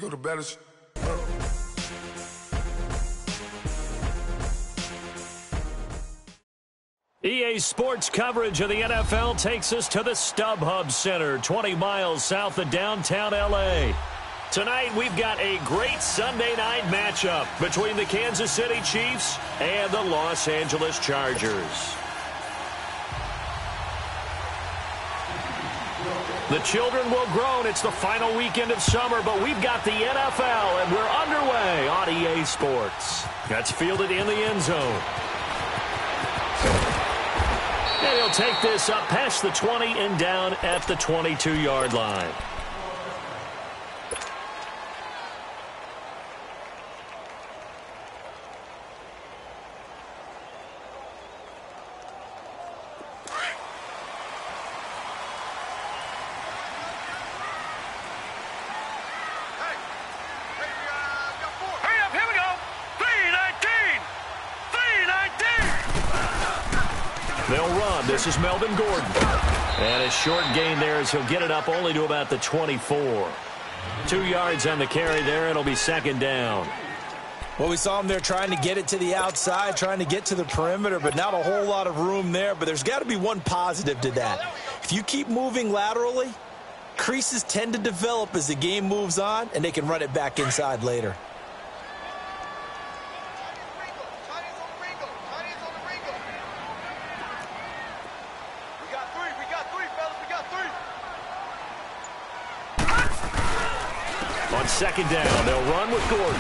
go to batters. EA Sports coverage of the NFL takes us to the StubHub Center, 20 miles south of downtown L.A. Tonight, we've got a great Sunday night matchup between the Kansas City Chiefs and the Los Angeles Chargers. The children will groan. It's the final weekend of summer, but we've got the NFL, and we're underway on EA Sports. That's fielded in the end zone. And he'll take this up past the 20 and down at the 22-yard line. They'll run. This is Melvin Gordon. And a short gain there as he'll get it up only to about the 24. 2 yards on the carry there. It'll be second down. Well, we saw him there trying to get it to the outside, trying to get to the perimeter, but not a whole lot of room there. But there's got to be one positive to that. If you keep moving laterally, creases tend to develop as the game moves on, and they can run it back inside later. On second down, they'll run with Gordon.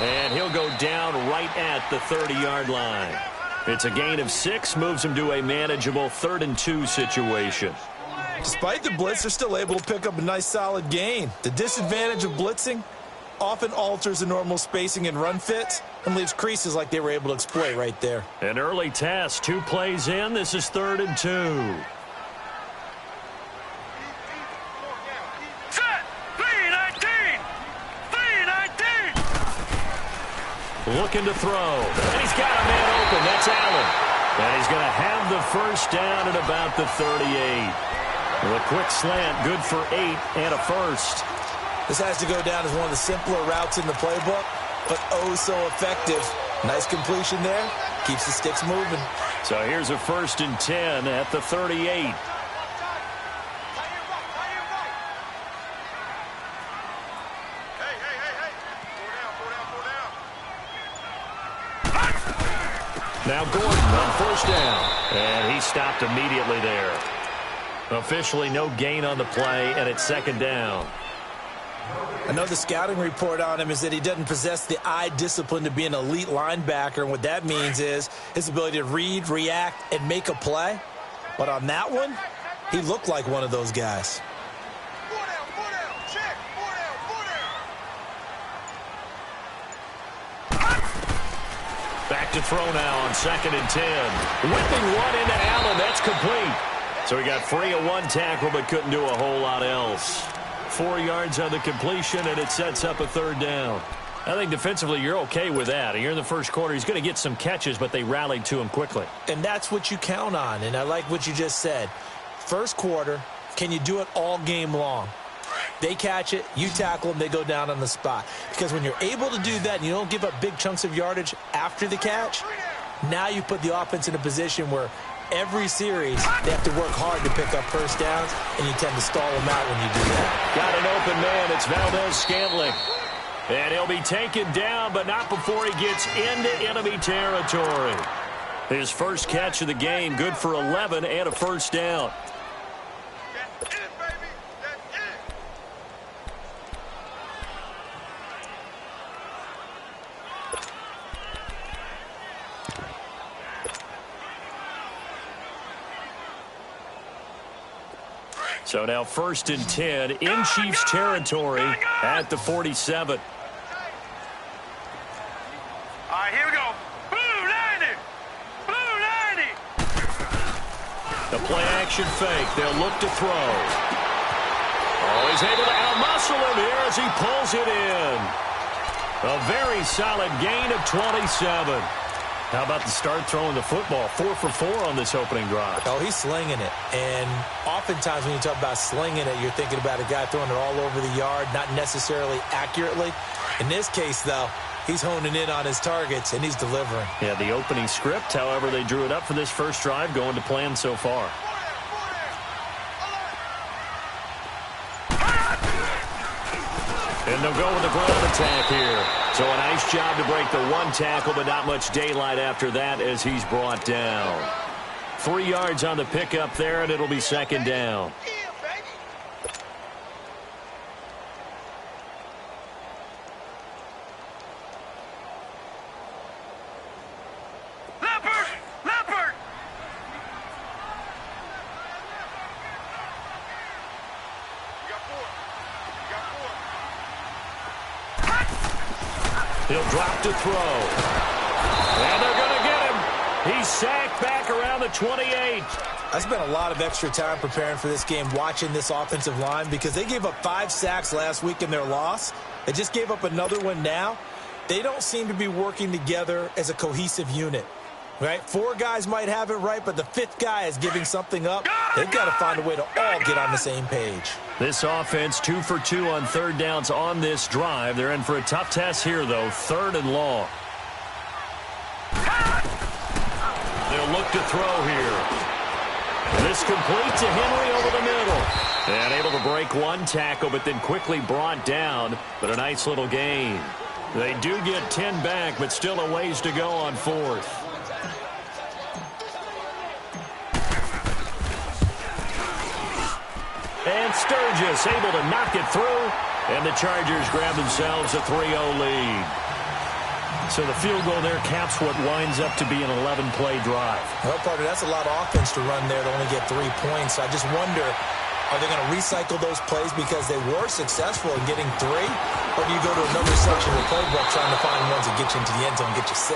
And he'll go down right at the 30-yard line. It's a gain of 6, moves him to a manageable 3rd and 2 situation. Despite the blitz, they're still able to pick up a nice solid gain. The disadvantage of blitzing often alters the normal spacing and run fits and leaves creases like they were able to exploit right there. An early test, 2 plays in. This is 3rd and 2. Looking to throw. And he's got a man open. That's Allen. And he's going to have the first down at about the 38. With a quick slant, good for 8 and a first. This has to go down as one of the simpler routes in the playbook, but oh so effective. Nice completion there. Keeps the sticks moving. So here's a 1st and 10 at the 38. Now Gordon on 1st down. And he stopped immediately there. Officially no gain on the play, and it's 2nd down. I know the scouting report on him is that he doesn't possess the eye discipline to be an elite linebacker, and what that means is his ability to read, react, and make a play. But on that one, he looked like one of those guys. Back to throw now on 2nd and 10. Whipping one into Allen. That's complete. So he got free of one tackle but couldn't do a whole lot else. 4 yards on the completion, and it sets up a 3rd down. I think defensively you're okay with that. Here in the first quarter, he's going to get some catches, but they rallied to him quickly. And that's what you count on, and I like what you just said. First quarter, can you do it all game long? They catch it, you tackle them, they go down on the spot. Because when you're able to do that and you don't give up big chunks of yardage after the catch, now you put the offense in a position where every series they have to work hard to pick up first downs, and you tend to stall them out when you do that. Got an open man. It's Valdez-Scantling. And he'll be taken down, but not before he gets into enemy territory. His first catch of the game, good for 11 and a 1st down. So now 1st and 10 in Chiefs territory at the 47. All right, here we go. Blue 90. Blue 90. The play action fake. They'll look to throw. Oh, he's able to out-muscle him here as he pulls it in. A very solid gain of 27. How about the start throwing the football? 4 for 4 on this opening drive. Oh, he's slinging it. And oftentimes when you talk about slinging it, you're thinking about a guy throwing it all over the yard, not necessarily accurately. In this case, though, he's honing in on his targets, and he's delivering. Yeah, the opening script, however, they drew it up for this first drive, going to plan so far. And they'll go with the ground attack here. So a nice job to break the one tackle, but not much daylight after that as he's brought down. 3 yards on the pickup there, and it'll be second down. He'll drop to throw. And they're going to get him. He's sacked back around the 28. I spent a lot of extra time preparing for this game, watching this offensive line, because they gave up 5 sacks last week in their loss. They just gave up another one now. They don't seem to be working together as a cohesive unit. Right? 4 guys might have it right, but the 5th guy is giving something up. They've got to find a way to all get on the same page. This offense 2 for 2 on third downs on this drive. They're in for a tough test here, though. 3rd and long. They'll look to throw here. This complete to Henry over the middle. And able to break one tackle, but then quickly brought down. But a nice little gain. They do get 10 back, but still a ways to go on 4th. And Sturgis able to knock it through. And the Chargers grab themselves a 3-0 lead. So the field goal there caps what winds up to be an 11-play drive. Well, partner, that's a lot of offense to run there to only get 3 points. I just wonder, are they going to recycle those plays because they were successful in getting 3? Or do you go to another section of the playbook trying to find ones that get you into the end zone and get you 6?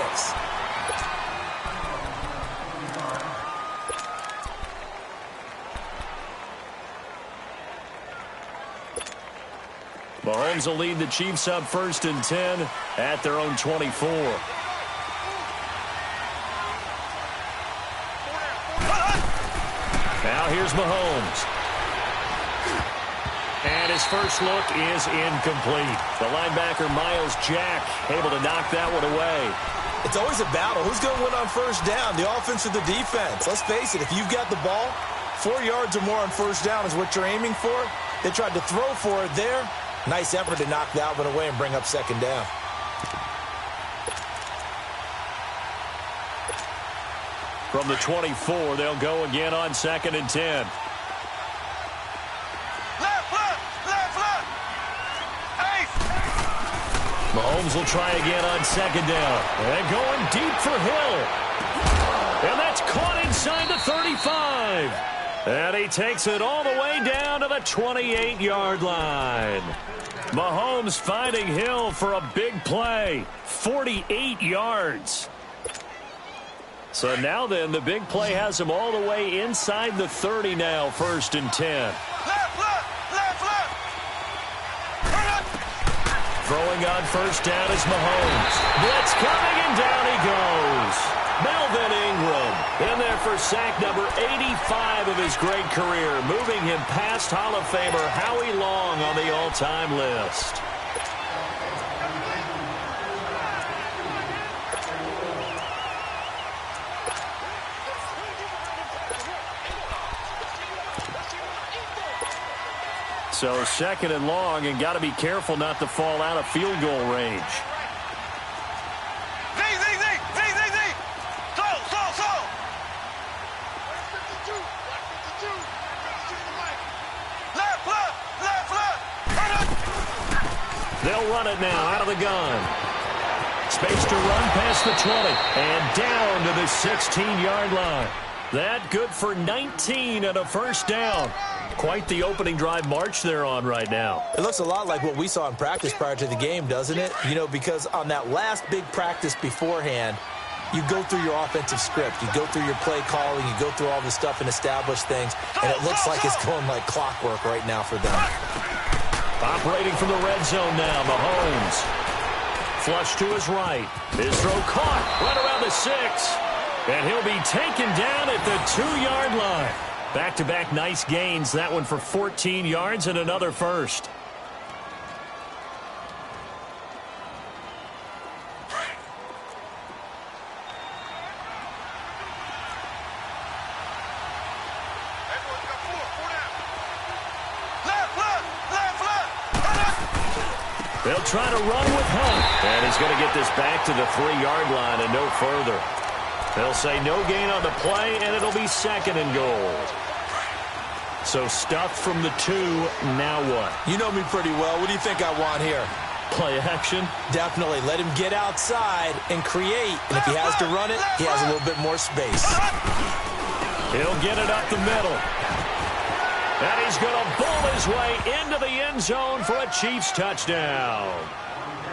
Mahomes will lead the Chiefs up 1st and 10 at their own 24. Now here's Mahomes. And his first look is incomplete. The linebacker, Miles Jack, able to knock that one away. It's always a battle. Who's going to win on 1st down, the offense or the defense? Let's face it, if you've got the ball, 4 yards or more on 1st down is what you're aiming for. They tried to throw for it there. Nice effort to knock that one away and bring up 2nd down. From the 24, they'll go again on 2nd and 10. Mahomes will try again on 2nd down. And going deep for Hill. And that's caught inside the 35. And he takes it all the way down to the 28-yard line. Mahomes finding Hill for a big play. 48 yards. So now then, the big play has him all the way inside the 30 now, 1st and 10. Throwing on 1st down is Mahomes. Blitz coming, and down he goes. Melvin Ingram in there for sack number 85 of his great career, moving him past Hall of Famer Howie Long on the all-time list. So 2nd and long, and got to be careful not to fall out of field goal range. They'll run it now out of the gun. Space to run past the 20 and down to the 16-yard line. That good for 19 and a 1st down. Quite the opening drive march they're on right now. It looks a lot like what we saw in practice prior to the game, doesn't it? You know, because on that last big practice beforehand, you go through your offensive script. You go through your play calling. You go through all this stuff and establish things. And it looks like it's going like clockwork right now for them. Operating from the red zone now, Mahomes. Flush to his right. His throw caught right around the 6. And he'll be taken down at the 2-yard line. Back-to-back nice gains. That one for 14 yards and another first. They'll try to run with Hunt. And he's going to get this back to the 3-yard line and no further. They'll say no gain on the play, and it'll be 2nd and goal. So stuffed from the 2, now what? You know me pretty well. What do you think I want here? Play action? Definitely. Let him get outside and create. And if he has to run it, he has a little bit more space. He'll get it up the middle. And he's going to bull his way into the end zone for a Chiefs touchdown.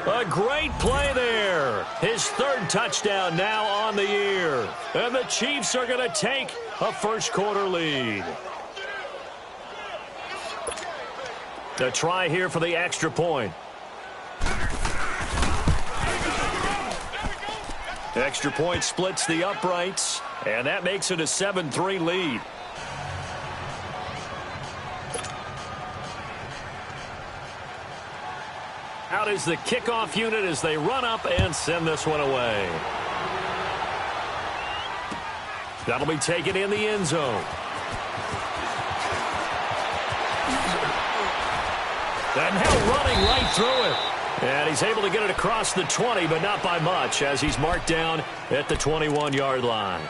A great play there. His 3rd touchdown now on the year. And the Chiefs are going to take a first-quarter lead. A try here for the extra point. Extra point splits the uprights, and that makes it a 7-3 lead. Out is the kickoff unit as they run up and send this one away. That'll be taken in the end zone. And now running right through it. And he's able to get it across the 20, but not by much, as he's marked down at the 21-yard line.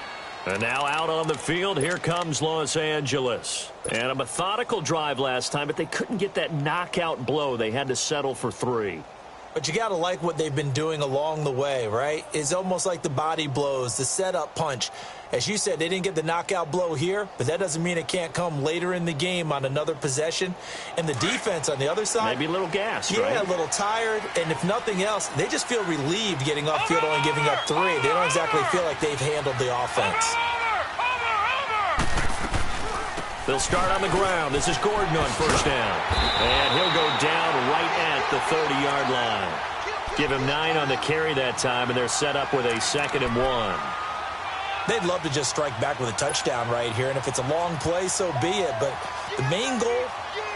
And now out on the field, here comes Los Angeles. And a methodical drive last time, but they couldn't get that knockout blow. They had to settle for 3. But you got to like what they've been doing along the way, right? It's almost like the body blows, the setup punch. As you said, they didn't get the knockout blow here, but that doesn't mean it can't come later in the game on another possession. And the defense on the other side, maybe a little gassed, yeah, right? A little tired. And if nothing else, they just feel relieved getting upfield, only giving up 3. They don't exactly feel like they've handled the offense. They'll start on the ground. This is Gordon on first down. And he'll go down right at the 30-yard line. Give him 9 on the carry that time, and they're set up with a 2nd and 1. They'd love to just strike back with a touchdown right here, and if it's a long play, so be it. But the main goal,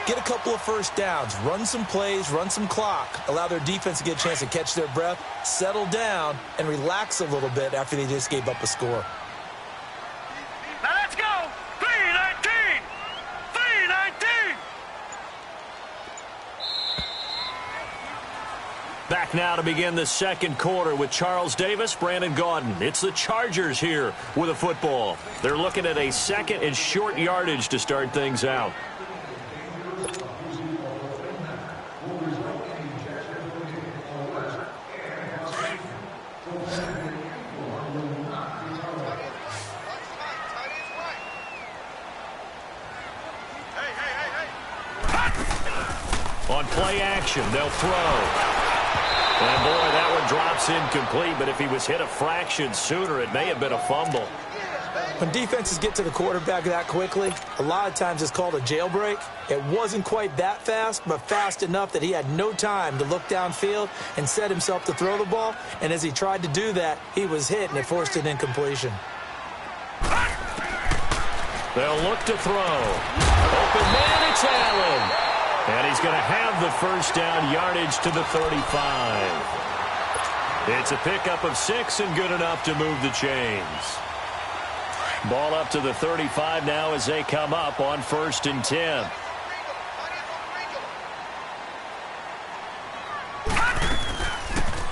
get a couple of first downs, run some plays, run some clock, allow their defense to get a chance to catch their breath, settle down, and relax a little bit after they just gave up a score. Now let's go! 3-19! 3-19! Back now to begin the second quarter with Charles Davis, Brandon Gaudin. It's the Chargers here with a football. They're looking at a 2nd and short yardage to start things out. On play action, they'll throw. And, boy, that one drops incomplete, but if he was hit a fraction sooner, it may have been a fumble. When defenses get to the quarterback that quickly, a lot of times it's called a jailbreak. It wasn't quite that fast, but fast enough that he had no time to look downfield and set himself to throw the ball. And as he tried to do that, he was hit, and it forced an incompletion. They'll look to throw. Open man, it's Allen. And he's going to have the first down yardage to the 35. It's a pickup of 6 and good enough to move the chains. Ball up to the 35 now as they come up on 1st and 10.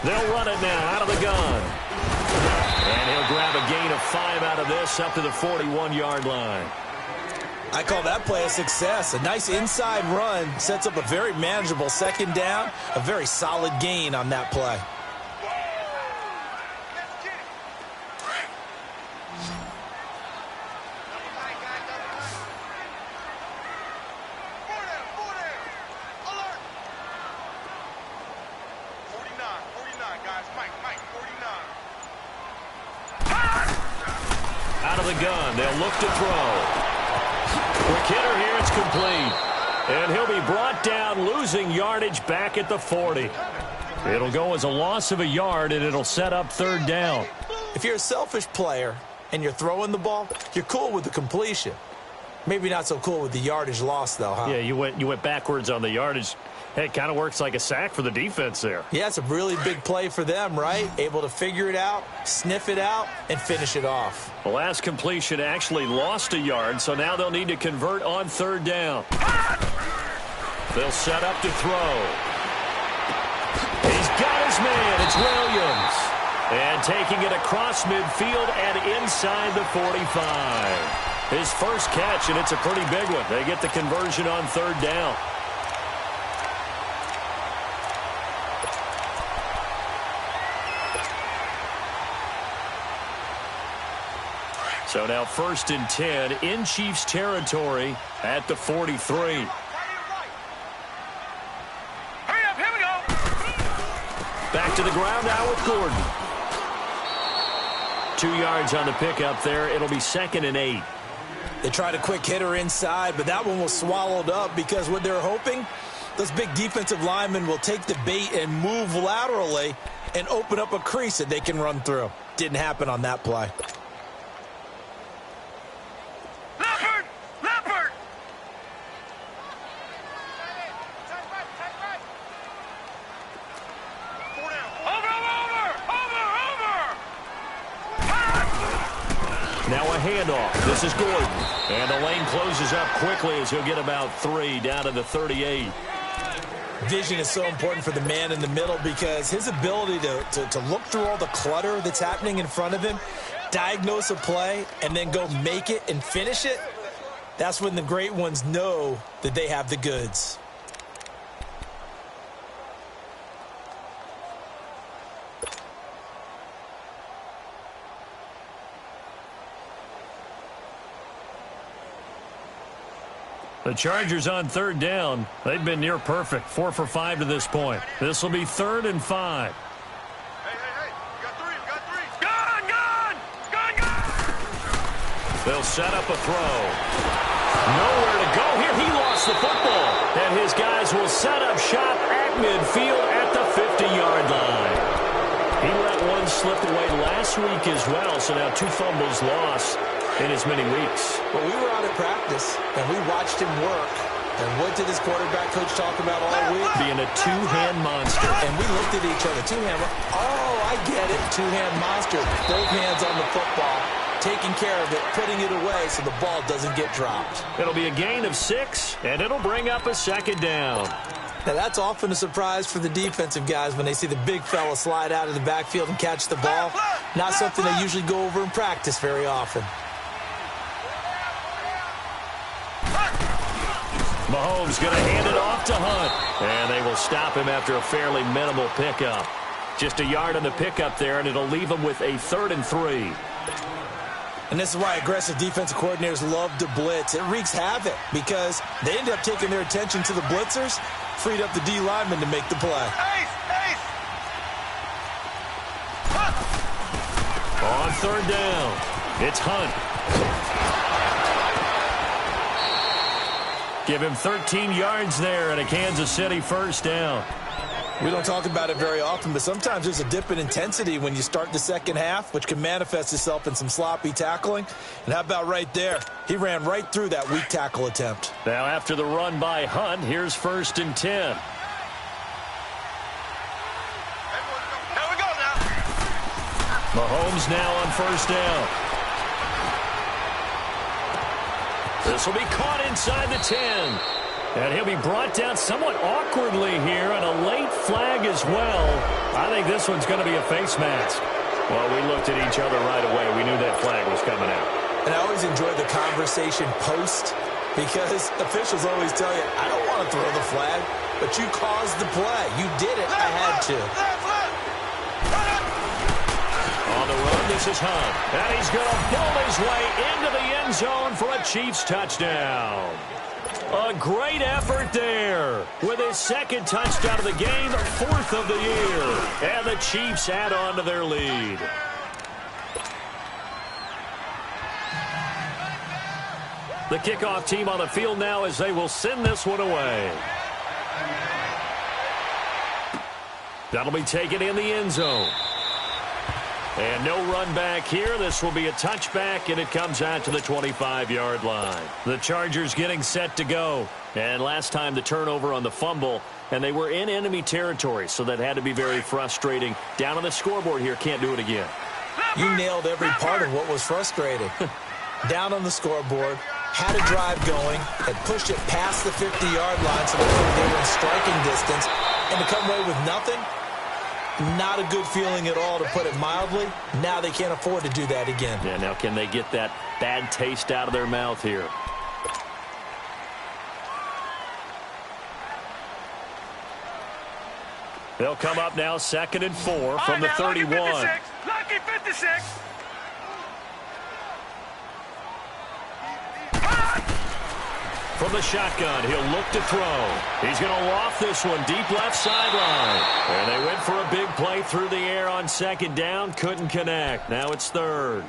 They'll run it now out of the gun. And he'll grab a gain of 5 out of this up to the 41-yard line. I call that play a success. A nice inside run sets up a very manageable 2nd down, a very solid gain on that play. Out of the gun, they'll look to throw. Quick hitter here, it's complete. And he'll be brought down, losing yardage back at the 40. It'll go as a loss of a yard, and it'll set up third down. If you're a selfish player and you're throwing the ball, you're cool with the completion. Maybe not so cool with the yardage loss, though, huh? Yeah, you went backwards on the yardage. Hey, it kind of works like a sack for the defense there. Yeah, it's a really big play for them, right? Able to figure it out, sniff it out, and finish it off. The last completion actually lost a yard, so now they'll need to convert on third down. They'll set up to throw. He's got his man. It's Williams. And taking it across midfield and inside the 45. His first catch, and it's a pretty big one. They get the conversion on third down. So now 1st and 10 in Chiefs territory at the 43. Hurry up, here we go. Back to the ground now with Gordon. 2 yards on the pickup there. It'll be 2nd and 8. They tried a quick hitter inside, but that one was swallowed up because what they're hoping, those big defensive linemen will take the bait and move laterally and open up a crease that they can run through. Didn't happen on that play. Leopard! Now a handoff. This is Gordon. And the lane closes up quickly as he'll get about 3 down to the 38. Vision is so important for the man in the middle because his ability to look through all the clutter that's happening in front of him, diagnose a play, and then go make it and finish it, that's when the great ones know that they have the goods. The Chargers on third down. They've been near perfect. 4 for 5 to this point. This will be 3rd and 5. Hey, we got three. Gun! They'll set up a throw. Nowhere to go here. He lost the football. And his guys will set up shop at midfield at the 50-yard line. He let one slip away last week as well, so now 2 fumbles lost in as many weeks. Well, we were out at practice, and we watched him work. And what did his quarterback coach talk about all week? Being a two-hand monster. And we looked at each other. Two-hand. Oh, I get it. Two-hand monster. Both hands on the football, taking care of it, putting it away so the ball doesn't get dropped. It'll be a gain of 6, and it'll bring up a 2nd down. Now, that's often a surprise for the defensive guys when they see the big fella slide out of the backfield and catch the ball. Not something they usually go over in practice very often. Mahomes going to hand it off to Hunt. And they will stop him after a fairly minimal pickup. Just a yard on the pickup there, and it'll leave him with a 3rd and 3. And this is why aggressive defensive coordinators love to blitz. It wreaks havoc because they end up taking their attention to the blitzers, freed up the D lineman to make the play. Ace! On third down, it's Hunt. Give him 13 yards there and a Kansas City 1st down. We don't talk about it very often, but sometimes there's a dip in intensity when you start the second half, which can manifest itself in some sloppy tackling. And how about right there? He ran right through that weak tackle attempt. Now after the run by Hunt, here's 1st and 10. Here we go now. Mahomes now on 1st down. This will be caught inside the 10. And he'll be brought down somewhat awkwardly here, and a late flag as well. I think this one's going to be a face mask. Well, we looked at each other right away. We knew that flag was coming out. And I always enjoy the conversation post because officials always tell you, I don't want to throw the flag, but you caused the play. You did it. I had to. On the run, this is Hunt. And he's going to build his way into the end zone for a Chiefs touchdown. A great effort there with his 2nd touchdown of the game, 4th of the year. And the Chiefs add on to their lead. The kickoff team on the field now as they will send this one away. That'll be taken in the end zone. And no run back here. This will be a touchback, and it comes out to the 25-yard line. The Chargers getting set to go. And last time the turnover on the fumble, and they were in enemy territory, so that had to be very frustrating. Down on the scoreboard here, can't do it again. You nailed every part of what was frustrating. Down on the scoreboard, had a drive going, had pushed it past the 50-yard line so that they were in striking distance, and to come away with nothing, not a good feeling at all, to put it mildly. Now they can't afford to do that again. Yeah, now can they get that bad taste out of their mouth here? They'll come up now 2nd and 4 from the 31. Lucky 56. From the shotgun, he'll look to throw. He's going to loft this one deep left sideline. And they went for a big play through the air on 2nd down. Couldn't connect. Now it's 3rd.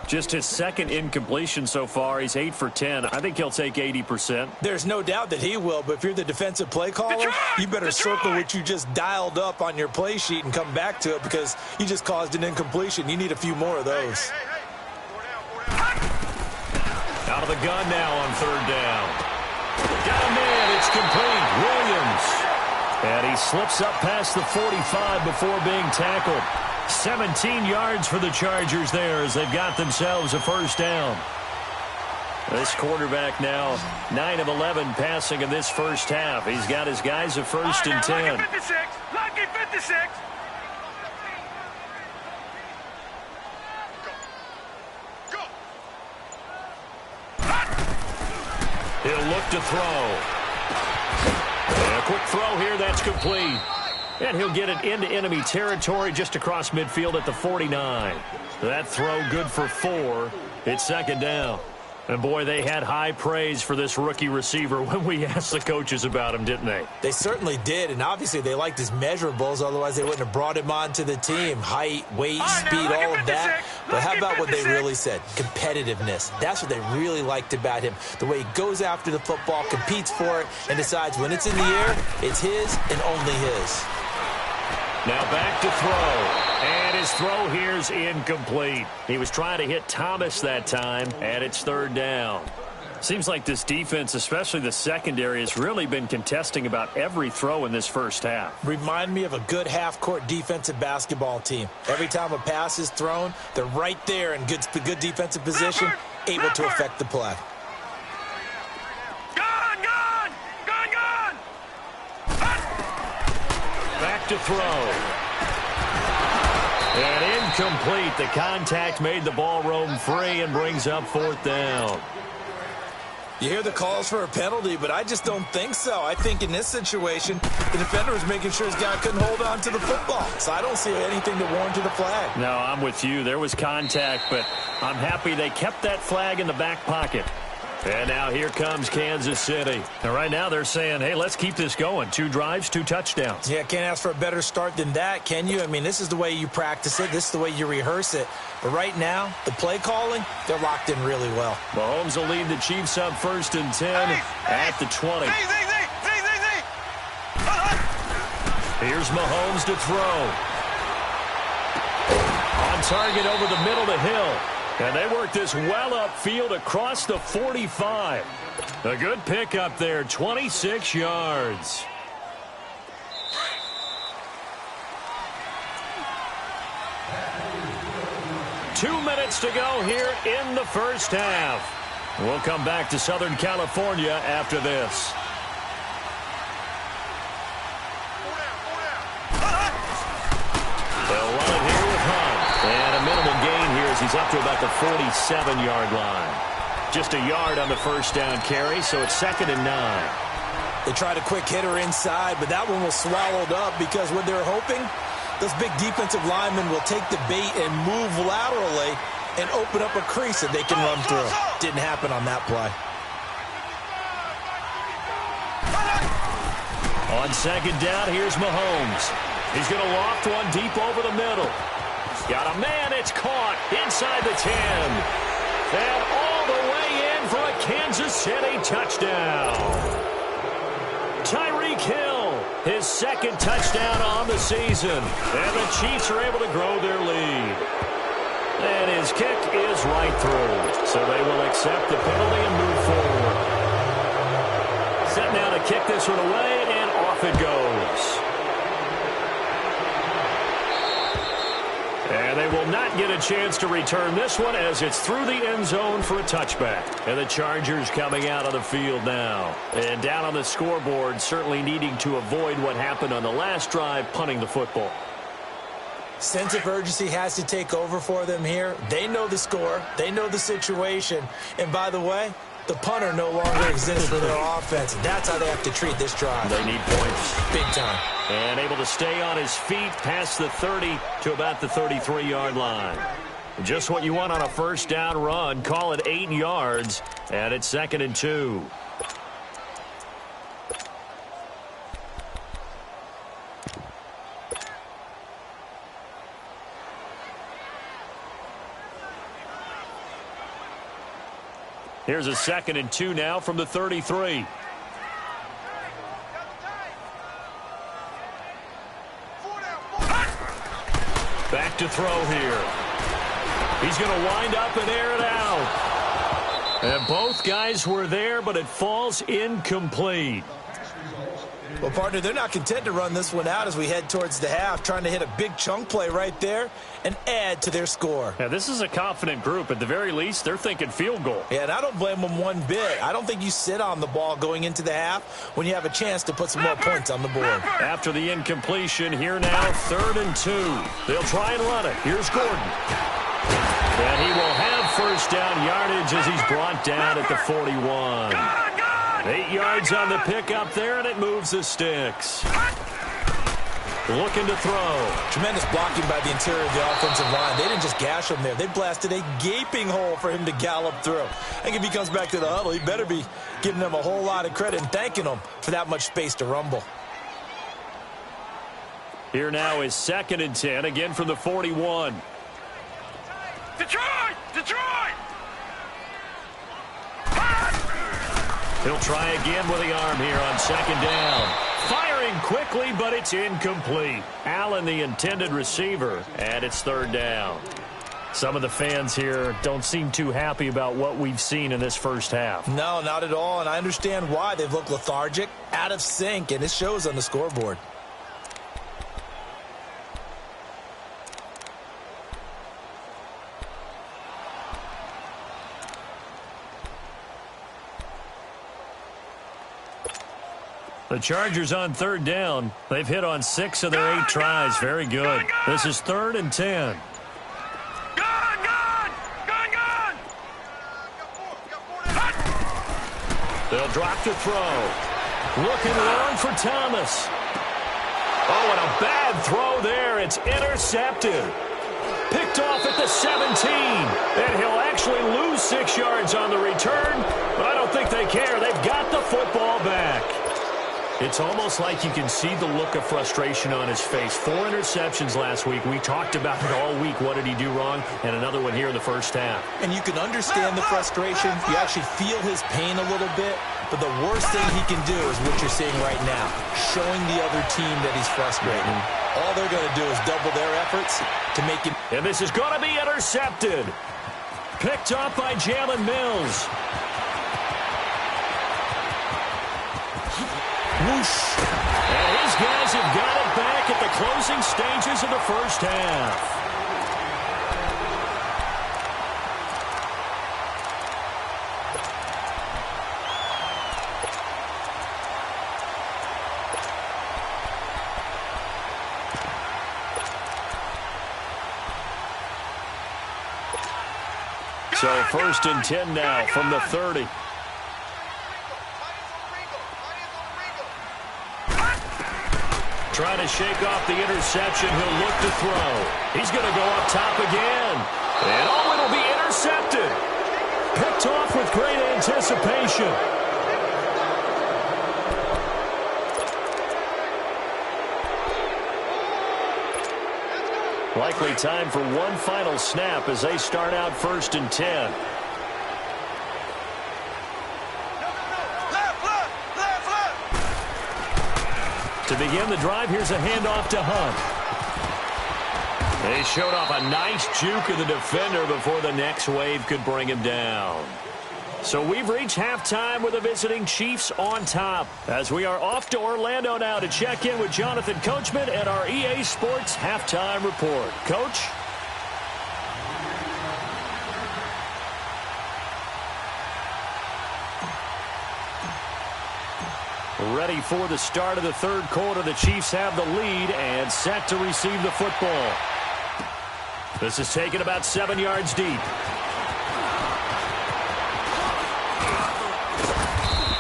Just his 2nd incompletion so far. He's 8 for 10. I think he'll take 80%. There's no doubt that he will, but if you're the defensive play caller, you better circle what you just dialed up on your play sheet and come back to it, because you just caused an incompletion. You need a few more of those. Out of the gun now on 3rd down. Got a man. It's complete. Williams. And he slips up past the 45 before being tackled. 17 yards for the Chargers there as they've got themselves a 1st down. This quarterback now 9 of 11 passing in this first half. He's got his guys a 1st and 10. Lucky 56. Lucky 56. He'll look to throw. And a quick throw here. That's complete. And he'll get it into enemy territory just across midfield at the 49. That throw good for 4. It's 2nd down. And, boy, they had high praise for this rookie receiver when we asked the coaches about him, didn't they? They certainly did, and obviously they liked his measurables. Otherwise, they wouldn't have brought him onto the team. Height, weight, speed, all of that. But how about what they really said? Competitiveness. That's what they really liked about him. The way he goes after the football, competes for it, and decides when it's in the air, it's his and only his. Now back to throw. And his throw here's incomplete. He was trying to hit Thomas that time, and it's 3rd down. Seems like this defense, especially the secondary, has really been contesting about every throw in this first half. Remind me of a good half-court defensive basketball team. Every time a pass is thrown, they're right there in good defensive position, able to affect the play. Back to throw. And incomplete. The contact made the ball roam free and brings up 4th down. You hear the calls for a penalty, but I just don't think so. I think in this situation, the defender was making sure his guy couldn't hold on to the football. So I don't see anything to warrant to the flag. No, I'm with you. There was contact, but I'm happy they kept that flag in the back pocket. And now here comes Kansas City. And right now they're saying, hey, let's keep this going. 2 drives, 2 touchdowns. Yeah, can't ask for a better start than that, can you? I mean, this is the way you practice it. This is the way you rehearse it. But right now, the play calling, they're locked in really well. Mahomes will lead the Chiefs up 1st and 10 at the 20. Here's Mahomes to throw. On target over the middle to Hill. And they work this well upfield across the 45. A good pickup there, 26 yards. Two minutes to go here in the first half. We'll come back to Southern California after this. They'll run it here with Hunt. And a minimal gain here as he's up to about the 47-yard line. Just a yard on the first down carry, so it's 2nd and 9. They tried a quick hitter inside, but that one was swallowed up because what they're hoping, those big defensive linemen will take the bait and move laterally and open up a crease that they can run through. Didn't happen on that play. On 2nd down, here's Mahomes. He's going to loft one deep over the middle. Got a man, it's caught inside the 10. And all the way in for a Kansas City touchdown. Tyreek Hill His second touchdown on the season. And the Chiefs are able to grow their lead. And his kick is right through. So they will accept the penalty and move forward. Set now to kick this one away, and off it goes. And they will not get a chance to return this one as it's through the end zone for a touchback. And the Chargers coming out on the field now. And down on the scoreboard, certainly needing to avoid what happened on the last drive, punting the football. Sense of urgency has to take over for them here. They know the score. They know the situation. And by the way, the punter no longer exists for their offense. That's how they have to treat this drive. They need points. Big time. And able to stay on his feet past the 30 to about the 33-yard line. Just what you want on a first down run. Call it 8 yards, and it's 2nd and 2. Here's a 2nd and 2 now from the 33. Back to throw here. He's going to wind up and air it out. And both guys were there, but it falls incomplete. Well, partner, they're not content to run this one out as we head towards the half, trying to hit a big chunk play right there and add to their score. Now, this is a confident group. At the very least, they're thinking field goal. Yeah, and I don't blame them one bit. I don't think you sit on the ball going into the half when you have a chance to put some more points on the board. After the incompletion, here now, 3rd and 2. They'll try and run it. Here's Gordon. And he will have first down yardage as he's brought down at the 41. 8 yards on the pickup there, and it moves the sticks. Looking to throw. Tremendous blocking by the interior of the offensive line. They didn't just gash him there. They blasted a gaping hole for him to gallop through. I think if he comes back to the huddle, he better be giving them a whole lot of credit and thanking them for that much space to rumble. Here now is 2nd and 10, again from the 41. Detroit! Detroit! He'll try again with the arm here on 2nd down. Firing quickly, but it's incomplete. Allen, the intended receiver, and it's 3rd down. Some of the fans here don't seem too happy about what we've seen in this first half. No, not at all, and I understand why. They've looked lethargic, out of sync, and it shows on the scoreboard. The Chargers on 3rd down. They've hit on 6 of their 8 tries. Very good. This is 3rd and 10. They'll drop to throw. Looking long for Thomas. Oh, and a bad throw there. It's intercepted. Picked off at the 17. And he'll actually lose 6 yards on the return. But I don't think they care. They've got the football back. It's almost like you can see the look of frustration on his face. 4 interceptions last week. We talked about it all week. What did he do wrong? And another one here in the first half. And you can understand the frustration. You actually feel his pain a little bit. But the worst thing he can do is what you're seeing right now, showing the other team that he's frustrated. All they're going to do is double their efforts to make him. And this is going to be intercepted. Picked up by Jalen Mills. Whoosh. And his guys have got it back at the closing stages of the first half. So 1st and 10 now from the 30. Trying to shake off the interception. He'll look to throw. He's going to go up top again. And oh, it'll be intercepted. Picked off with great anticipation. Likely time for one final snap as they start out 1st and 10. To begin the drive, here's a handoff to Hunt. They showed off a nice juke of the defender before the next wave could bring him down. So we've reached halftime with the visiting Chiefs on top, as we are off to Orlando now to check in with Jonathan Coachman and our EA Sports Halftime Report. Coach? Ready for the start of the third quarter. The Chiefs have the lead and set to receive the football. This is taken about 7 yards deep.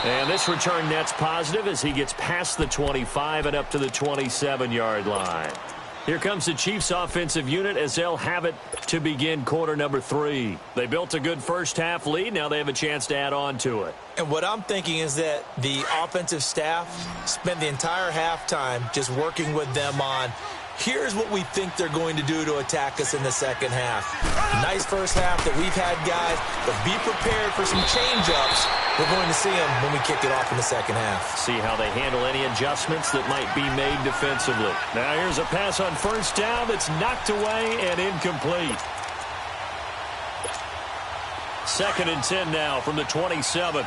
And this return net's positive as he gets past the 25 and up to the 27-yard line. Here comes the Chiefs offensive unit as they'll have it to begin quarter number 3. They built a good first half lead. Now they have a chance to add on to it. And what I'm thinking is that the offensive staff spent the entire halftime just working with them on, here's what we think they're going to do to attack us in the second half. Nice first half that we've had, guys, but be prepared for some change-ups. We're going to see them when we kick it off in the second half. See how they handle any adjustments that might be made defensively. Now here's a pass on first down that's knocked away and incomplete. 2nd and 10 now from the 27.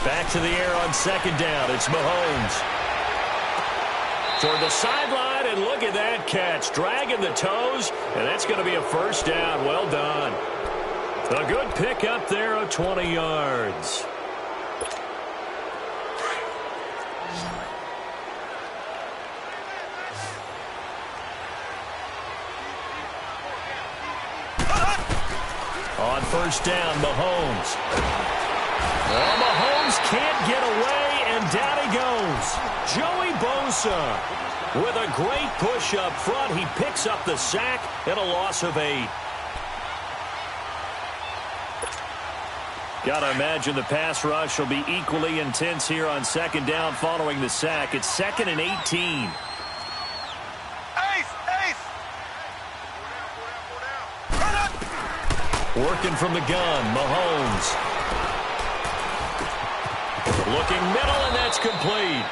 Back to the air on 2nd down. It's Mahomes. Toward the sideline, and look at that catch. Dragging the toes, and that's going to be a first down. Well done. A good pick up there of 20 yards. On first down, Mahomes. Well, Mahomes can't get away, and down he goes. Joey Bosa with a great push up front. He picks up the sack and a loss of 8. Got to imagine the pass rush will be equally intense here on 2nd down following the sack. It's 2nd and 18. Working from the gun, Mahomes. Looking middle, and that's complete.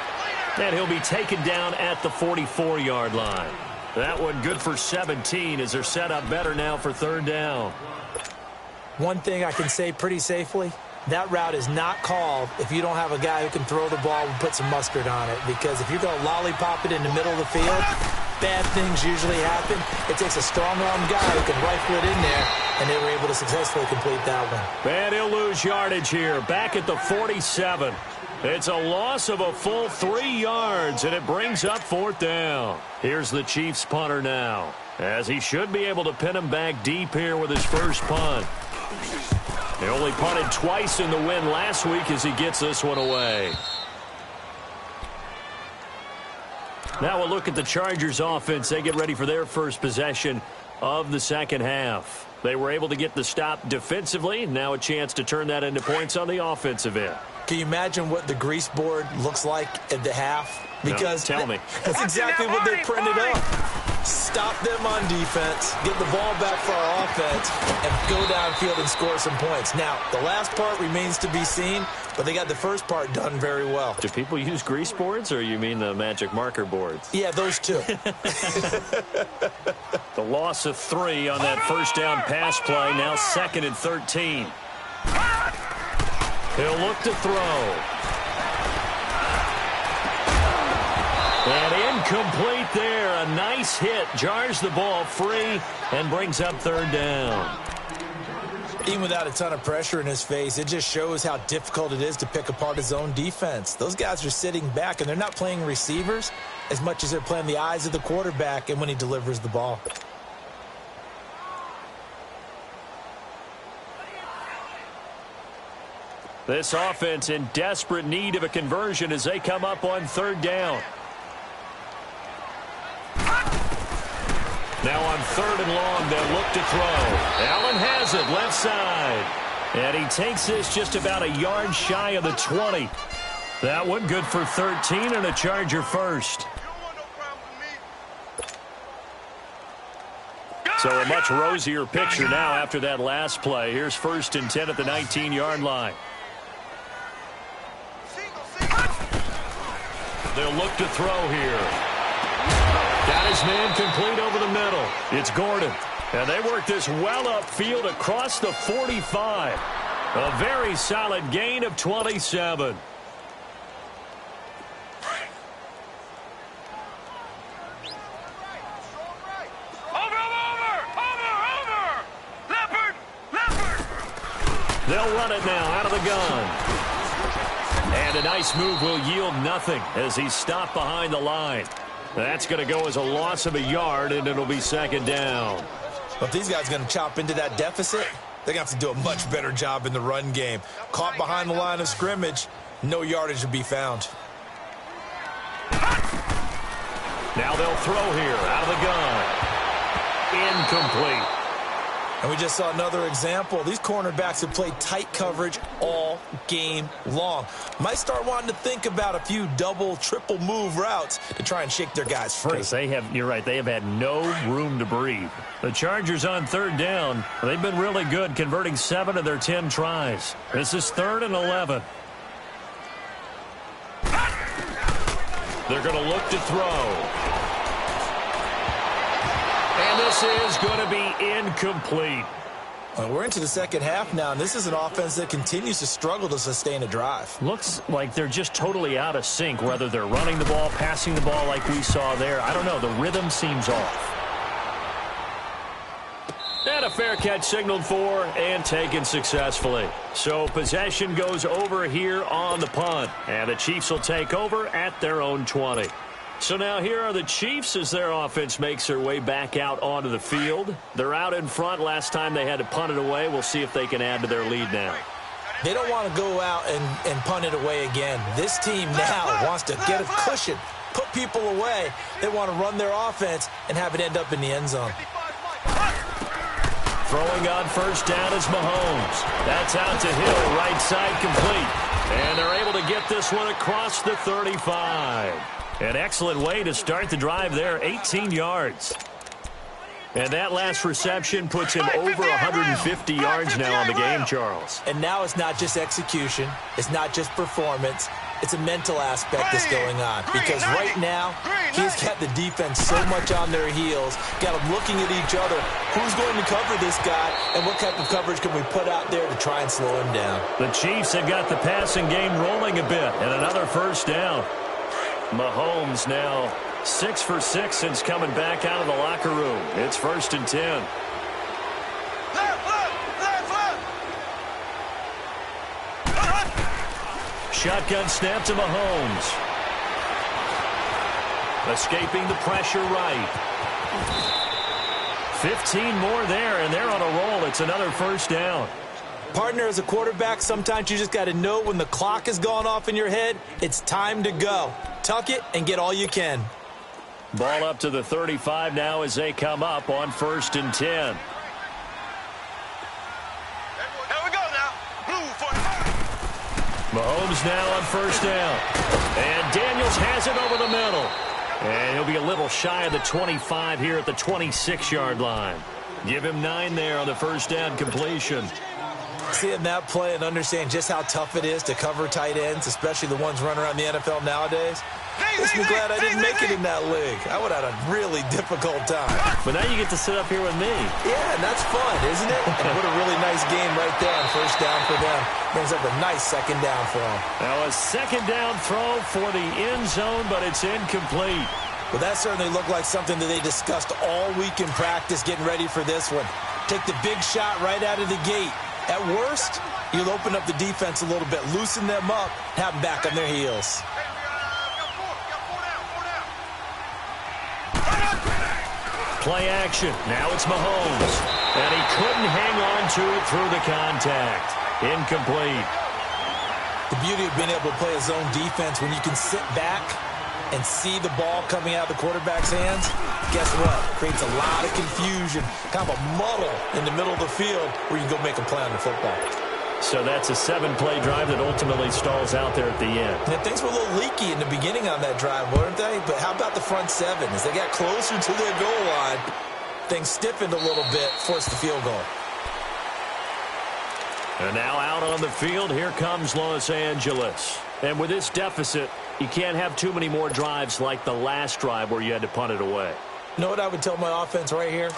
And he'll be taken down at the 44-yard line. That one good for 17 as they're set up better now for 3rd down. One thing I can say pretty safely, that route is not called if you don't have a guy who can throw the ball and put some mustard on it. Because if you're going to lollipop it in the middle of the field, bad things usually happen. It takes a strong-arm guy who can rifle it in there, and they were able to successfully complete that one. And he'll lose yardage here, back at the 47. It's a loss of a full 3 yards, and it brings up 4th down. Here's the Chiefs punter now, as he should be able to pin him back deep here with his first punt. He only punted twice in the win last week as he gets this one away. Now we'll look at the Chargers offense. They get ready for their first possession of the second half. They were able to get the stop defensively. Now a chance to turn that into points on the offensive end. Can you imagine what the grease board looks like at the half? Because no, tell me. That's exactly what they printed up. Stop them on defense, get the ball back for our offense, and go downfield and score some points. Now, the last part remains to be seen, but they got the first part done very well. Do people use grease boards, or you mean the magic marker boards? Yeah, those two. The loss of 3 on that first down pass play. Now 2nd and 13. He'll look to throw. And incomplete there. A nice hit. Jars the ball free and brings up 3rd down. Even without a ton of pressure in his face, it just shows how difficult it is to pick apart his own defense. Those guys are sitting back, and they're not playing receivers as much as they're playing the eyes of the quarterback and when he delivers the ball. This offense in desperate need of a conversion as they come up on 3rd down. Now on 3rd and long, they'll look to throw. Allen has it, left side. And he takes this just about a yard shy of the 20. That one good for 13 and a Charger first. So a much rosier picture now after that last play. Here's 1st and 10 at the 19-yard line. They'll look to throw here. Got his man complete over the middle. It's Gordon. And they work this well upfield across the 45. A very solid gain of 27. They'll run it now out of the gun. And a nice move will yield nothing as he's stopped behind the line. That's going to go as a loss of a yard, and it'll be 2nd down. Well, if these guys are going to chop into that deficit, they're going to have to do a much better job in the run game. Caught behind the line of scrimmage, no yardage to be found. Now they'll throw here out of the gun. Incomplete. And we just saw another example. These cornerbacks have played tight coverage all game long. Might start wanting to think about a few double, triple move routes to try and shake their guys free. You're right, they have had no room to breathe. The Chargers on 3rd down, they've been really good, converting 7 of their 10 tries. This is 3rd and 11. They're going to look to throw. And this is going to be incomplete. Well, we're into the second half now, and this is an offense that continues to struggle to sustain a drive. Looks like they're just totally out of sync, whether they're running the ball, passing the ball like we saw there. I don't know. The rhythm seems off. And a fair catch signaled for and taken successfully. So possession goes over here on the punt, and the Chiefs will take over at their own 20. So now here are the Chiefs as their offense makes their way back out onto the field. They're out in front. Last time they had to punt it away. We'll see if they can add to their lead now. They don't want to go out and punt it away again. This team now wants to get a cushion, put people away. They want to run their offense and have it end up in the end zone. Throwing on 1st down is Mahomes. That's out to Hill, right side complete. And they're able to get this one across the 35. An excellent way to start the drive there, 18 yards. And that last reception puts him over 150 yards now on the game, Charles. And now it's not just execution. It's not just performance. It's a mental aspect that's going on. Because right now, he's got the defense so much on their heels, got them looking at each other. Who's going to cover this guy, and what type of coverage can we put out there to try and slow him down? The Chiefs have got the passing game rolling a bit, and another 1st down. Mahomes now 6 for 6 since coming back out of the locker room. It's 1st and 10. Shotgun snap to Mahomes. Escaping the pressure right. 15 more there, and they're on a roll. It's another 1st down. Partner, as a quarterback, sometimes you just got to know when the clock has gone off in your head, it's time to go. Tuck it and get all you can. Ball up to the 35 now as they come up on 1st and 10. There we go now. Move for it. Mahomes now on 1st down. And Daniels has it over the middle. And he'll be a little shy of the 25 here at the 26-yard line. Give him 9 there on the 1st down completion. Seeing that play and understand just how tough it is to cover tight ends, especially the ones running around the NFL nowadays, makes me glad I didn't make it in that league. I would have had a really difficult time. But now you get to sit up here with me. Yeah, and that's fun, isn't it? And what a really nice game right there on 1st down for them. Brings up a nice 2nd down for them. Now a 2nd down throw for the end zone, but it's incomplete. Well, that certainly looked like something that they discussed all week in practice getting ready for this one. Take the big shot right out of the gate. At worst, you'll open up the defense a little bit, loosen them up, have them back on their heels. Play action. Now it's Mahomes. And he couldn't hang on to it through the contact. Incomplete. The beauty of being able to play a zone defense when you can sit back and see the ball coming out of the quarterback's hands, guess what? Creates a lot of confusion, kind of a muddle in the middle of the field where you can go make a play on the football. So that's a 7-play drive that ultimately stalls out there at the end. And things were a little leaky in the beginning on that drive, weren't they? But how about the front 7? As they got closer to their goal line, things stiffened a little bit, forced the field goal. And now out on the field, here comes Los Angeles. And with this deficit, you can't have too many more drives like the last drive where you had to punt it away. You know what I would tell my offense right here?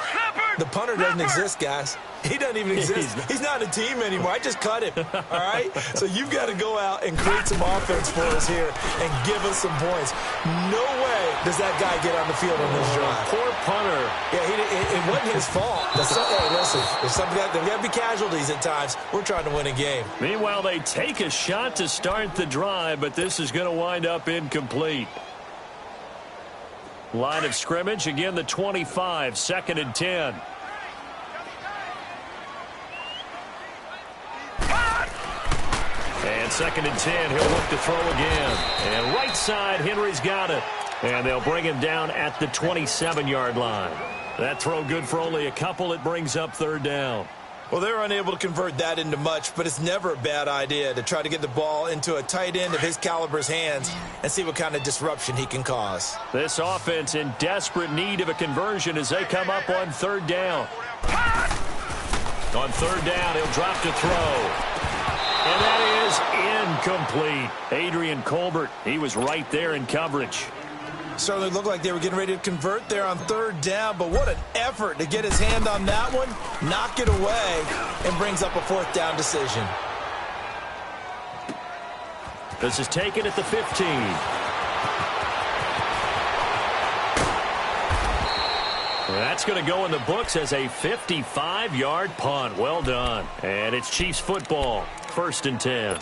The punter doesn't exist, guys. He doesn't even exist. He's not a team anymore. I just cut him, all right? So you've got to go out and create some offense for us here and give us some points. No way does that guy get on the field on this drive. Poor punter. Yeah, it wasn't his fault. Hey, listen, there's got to be casualties at times. We're trying to win a game. Meanwhile, they take a shot to start the drive, but this is going to wind up incomplete. Line of scrimmage, again the 25, 2nd and 10. And 2nd and 10, he'll look to throw again. And right side, Henry's got it. And they'll bring him down at the 27-yard line. That throw good for only a couple. It brings up 3rd down. Well, they were unable to convert that into much, but it's never a bad idea to try to get the ball into a tight end of his caliber's hands and see what kind of disruption he can cause. This offense in desperate need of a conversion as they come up on 3rd down. On 3rd down, he'll drop to throw. And that is incomplete. Adrian Colbert, he was right there in coverage. Certainly looked like they were getting ready to convert there on 3rd down, but what an effort to get his hand on that one, knock it away, and brings up a 4th down decision. This is taken at the 15. That's going to go in the books as a 55-yard punt. Well done. And it's Chiefs football, 1st and 10.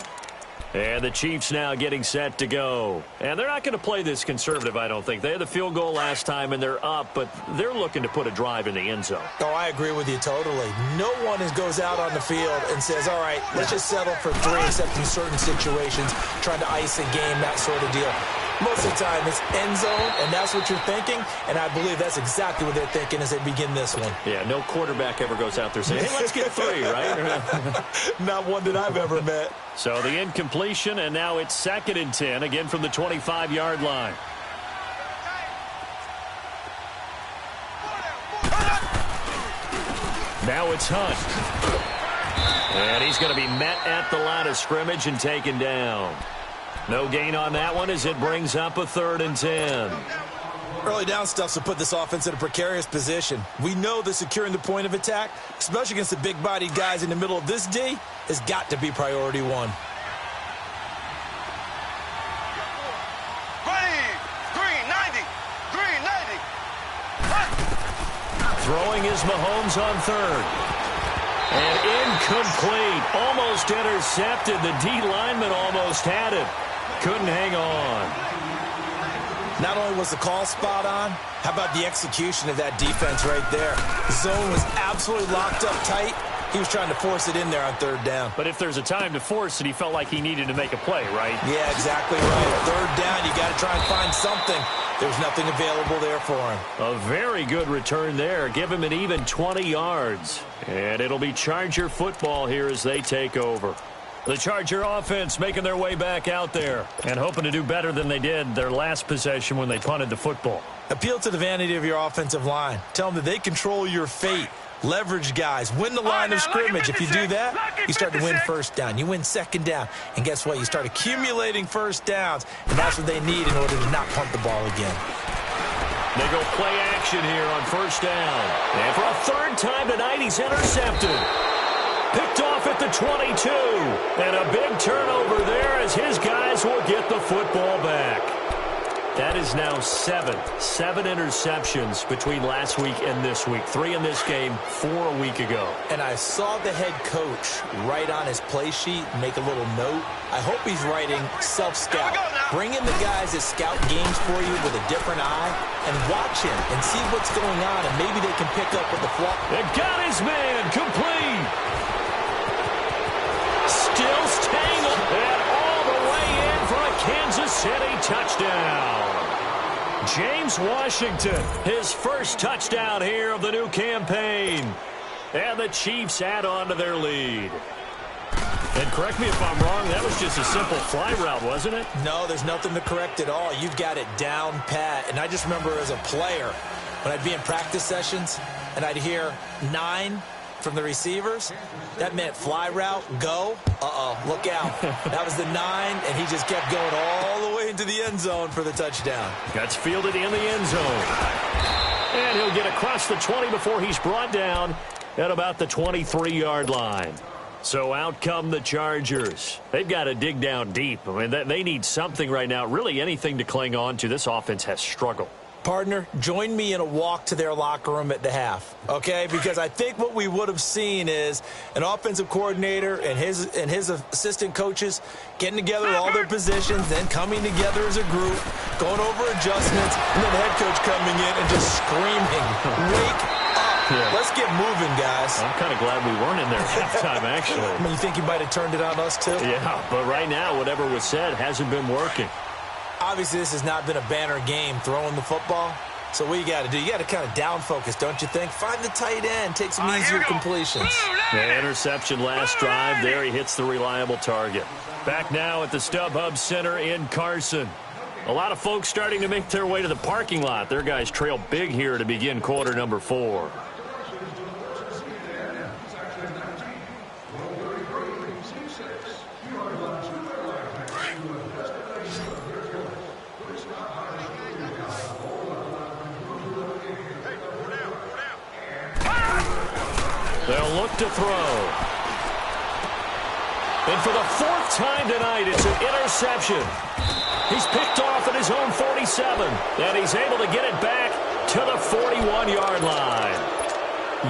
And the Chiefs now getting set to go. And they're not going to play this conservative, I don't think. They had the field goal last time, and they're up, but they're looking to put a drive in the end zone. Oh, I agree with you totally. No one goes out on the field and says, all right, let's just settle for 3, except in certain situations, trying to ice a game, that sort of deal. Most of the time, it's end zone, and that's what you're thinking, and I believe that's exactly what they're thinking as they begin this one. Yeah, no quarterback ever goes out there saying, hey, let's get 3, right? Not one that I've ever met. So the incompletion, and now it's 2nd and 10, again from the 25-yard line. Now it's Hunt. And he's going to be met at the line of scrimmage and taken down. No gain on that one as it brings up a 3rd and 10. Early down stuff to put this offense in a precarious position. We know that securing the point of attack, especially against the big-bodied guys in the middle of this D, has got to be priority 1. Green 90. Throwing is Mahomes on 3rd. And incomplete. Almost intercepted. The D lineman almost had it. Couldn't hang on. Not only was the call spot on, how about the execution of that defense right there? The zone was absolutely locked up tight. He was trying to force it in there on 3rd down. But if there's a time to force it, he felt like he needed to make a play, right? Yeah, exactly right. 3rd down, you got to try and find something. There's nothing available there for him. A very good return there. Give him an even 20 yards. And it'll be Charger football here as they take over. The Charger offense making their way back out there and hoping to do better than they did their last possession when they punted the football. Appeal to the vanity of your offensive line. Tell them that they control your fate. Leverage guys. Win the line of scrimmage. If you do that, you start to win 1st down. You win 2nd down. And guess what? You start accumulating 1st downs. And that's what they need in order to not punt the ball again. They go play action here on 1st down. And for a 3rd time tonight, he's intercepted. Picked off at the 22. And a big turnover there as his guys will get the football back. That is now 7 interceptions between last week and this week. 3 in this game, 4 a week ago. And I saw the head coach write on his play sheet, make a little note. I hope he's writing self-scout. Bring in the guys that scout games for you with a different eye and watch him and see what's going on, and maybe they can pick up with the flaw. They got his man complete. Still staying up and all the way in for a Kansas City touchdown. James Washington, his first touchdown here of the new campaign. And the Chiefs add on to their lead. And correct me if I'm wrong, that was just a simple fly route, wasn't it? No, there's nothing to correct at all. You've got it down pat. And I just remember as a player, when I'd be in practice sessions and I'd hear 9 from the receivers, that meant fly route, go, look out. That was the 9, and he just kept going all the way into the end zone for the touchdown. Gets fielded in the end zone. And he'll get across the 20 before he's brought down at about the 23-yard line. So out come the Chargers. They've got to dig down deep. I mean, they need something right now, really anything to cling on to. This offense has struggled. Partner, join me in a walk to their locker room at the half, okay? Because I think what we would have seen is an offensive coordinator and his assistant coaches getting together all their positions, then coming together as a group, going over adjustments, and then the head coach coming in and just screaming, wake up. Yeah. Let's get moving, guys. I'm kind of glad we weren't in there at halftime, actually. I mean, you think he might have turned it on us, too? Yeah, but right now, whatever was said hasn't been working. Obviously, this has not been a banner game throwing the football. So what you got to do, you got to kind of down focus, don't you think? Find the tight end, take some easier completions. The interception last drive. There he hits the reliable target. Back now at the StubHub Center in Carson. A lot of folks starting to make their way to the parking lot. Their guys trail big here to begin quarter number 4. They'll look to throw. And for the 4th time tonight, it's an interception. He's picked off at his own 47, and he's able to get it back to the 41-yard line.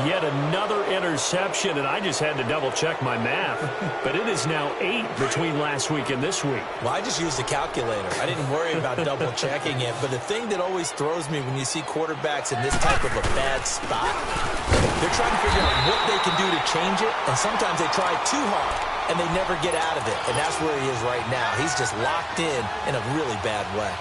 Yet another interception, and I just had to double-check my math. But it is now 8 between last week and this week. Well, I just used a calculator. I didn't worry about double-checking it. But the thing that always throws me when you see quarterbacks in this type of a bad spot, they're trying to figure out what they can do to change it, and sometimes they try too hard, and they never get out of it. And that's where he is right now. He's just locked in a really bad way.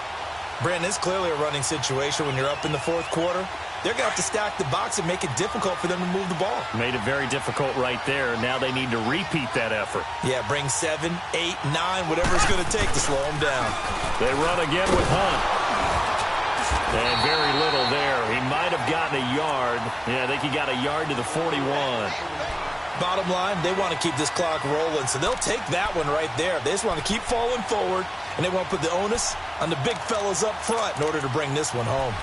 Brandon, it's clearly a running situation when you're up in the 4th quarter. They're going to have to stack the box and make it difficult for them to move the ball. Made it very difficult right there. Now they need to repeat that effort. Yeah, bring 7, 8, 9, whatever it's going to take to slow them down. They run again with Hunt. And very little there. He might have gotten a yard. Yeah, I think he got a yard to the 41. Bottom line, they want to keep this clock rolling, so they'll take that one right there. They just want to keep falling forward, and they want to put the onus on the big fellas up front in order to bring this one home.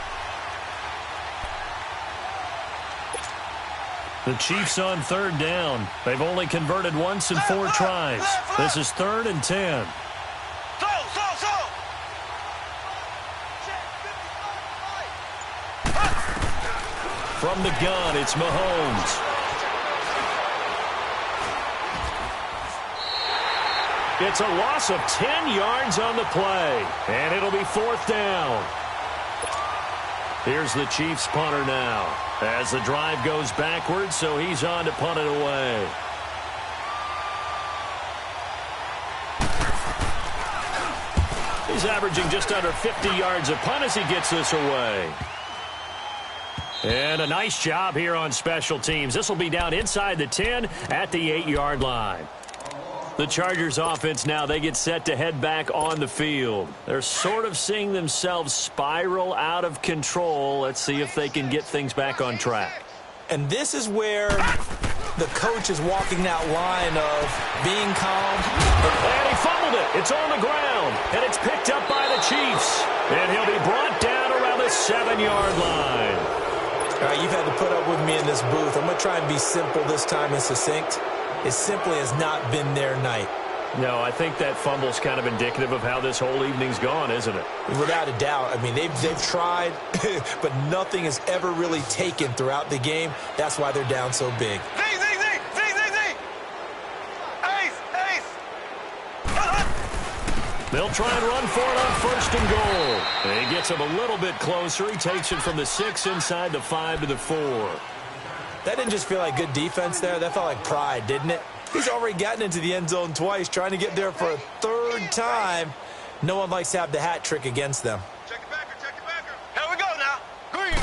The Chiefs on 3rd down. They've only converted once in 4 tries. This is 3rd and 10. From the gun, it's Mahomes. It's a loss of 10 yards on the play, and it'll be 4th down. Here's the Chiefs punter now as the drive goes backwards, so he's on to punt it away. He's averaging just under 50 yards a punt as he gets this away. And a nice job here on special teams. This will be down inside the 10 at the 8-yard line. The Chargers offense now, they get set to head back on the field. They're sort of seeing themselves spiral out of control. Let's see if they can get things back on track. And this is where the coach is walking that line of being calm. And he fumbled it. It's on the ground. And it's picked up by the Chiefs. And he'll be brought down around the 7-yard line. All right, you've had to put up with me in this booth. I'm going to try and be simple this time and succinct. It simply has not been their night. No, I think that fumble's kind of indicative of how this whole evening's gone, isn't it? Without a doubt. I mean, they've tried, but nothing has ever really taken throughout the game. That's why they're down so big. They'll try and run for it on 1st and goal. And he gets him a little bit closer. He takes it from the 6 inside the 5 to the 4. That didn't just feel like good defense there. That felt like pride, didn't it? He's already gotten into the end zone twice, trying to get there for a 3rd time. No one likes to have the hat trick against them. Check it backer, check it backer. Here we go now. Green.